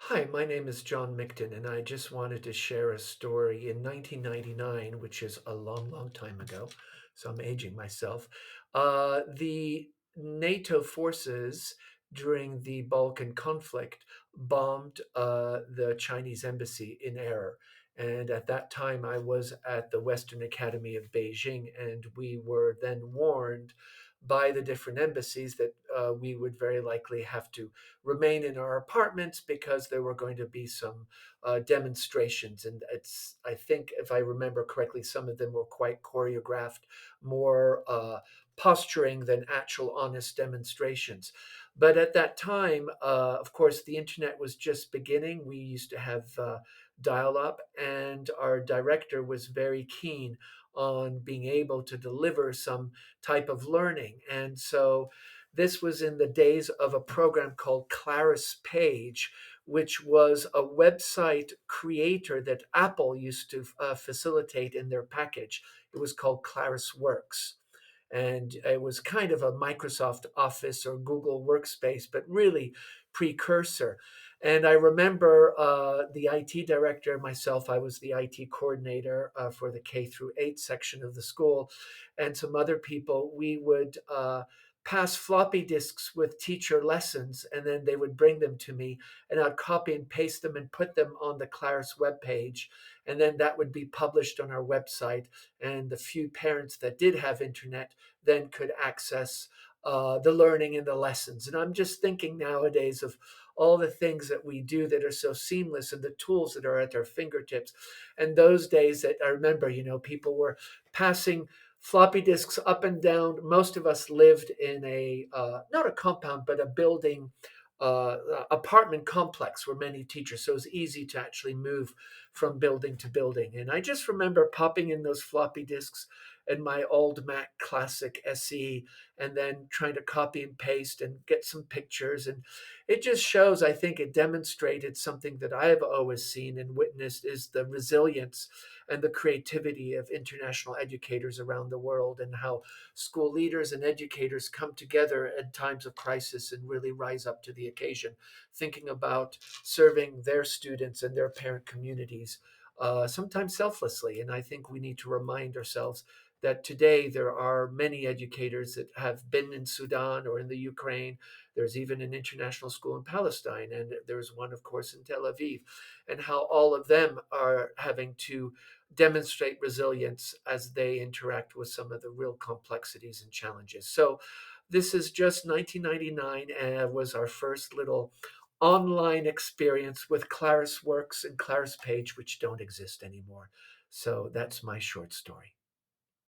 Hi, my name is John Mikton, and I just wanted to share a story. In 1999, which is a long, long time ago, so I'm aging myself, the NATO forces during the Balkan conflict bombed the Chinese embassy in error. And at that time, I was at the Western Academy of Beijing, and we were then warned by the different embassies that we would very likely have to remain in our apartments because there were going to be some demonstrations. And I think, if I remember correctly, some of them were quite choreographed, more posturing than actual honest demonstrations. But at that time, of course, the internet was just beginning. We used to have dial up, and our director was very keen on being able to deliver some type of learning. And so this was in the days of a program called Claris Page, which was a website creator that Apple used to facilitate in their package. It was called Claris Works. And it was kind of a Microsoft Office or Google Workspace, but really precursor. And I remember the IT director and myself, I was the IT coordinator for the K through 8 section of the school, and some other people. We would pass floppy disks with teacher lessons, and then they would bring them to me, and I'd copy and paste them and put them on the Claris webpage. And then that would be published on our website. And the few parents that did have internet then could access the learning and the lessons. And I'm just thinking nowadays of all the things that we do that are so seamless and the tools that are at our fingertips. And those days that I remember, people were passing floppy disks up and down. Most of us lived in a, not a compound, but a building. Apartment complex where many teachers, so it was easy to actually move from building to building. And I just remember popping in those floppy disks and my old Mac Classic SE, and then trying to copy and paste and get some pictures. And it just shows, I think it demonstrated something that I have always seen and witnessed, is the resilience and the creativity of international educators around the world, and how school leaders and educators come together at times of crisis and really rise up to the occasion, thinking about serving their students and their parent communities, sometimes selflessly. And I think we need to remind ourselves that today there are many educators that have been in Sudan or in the Ukraine. There's even an international school in Palestine, and there's one, of course, in Tel Aviv, and how all of them are having to demonstrate resilience as they interact with some of the real complexities and challenges. So, this is just 1999, and was our first little online experience with Claris Works and Claris Page, which don't exist anymore. So, that's my short story.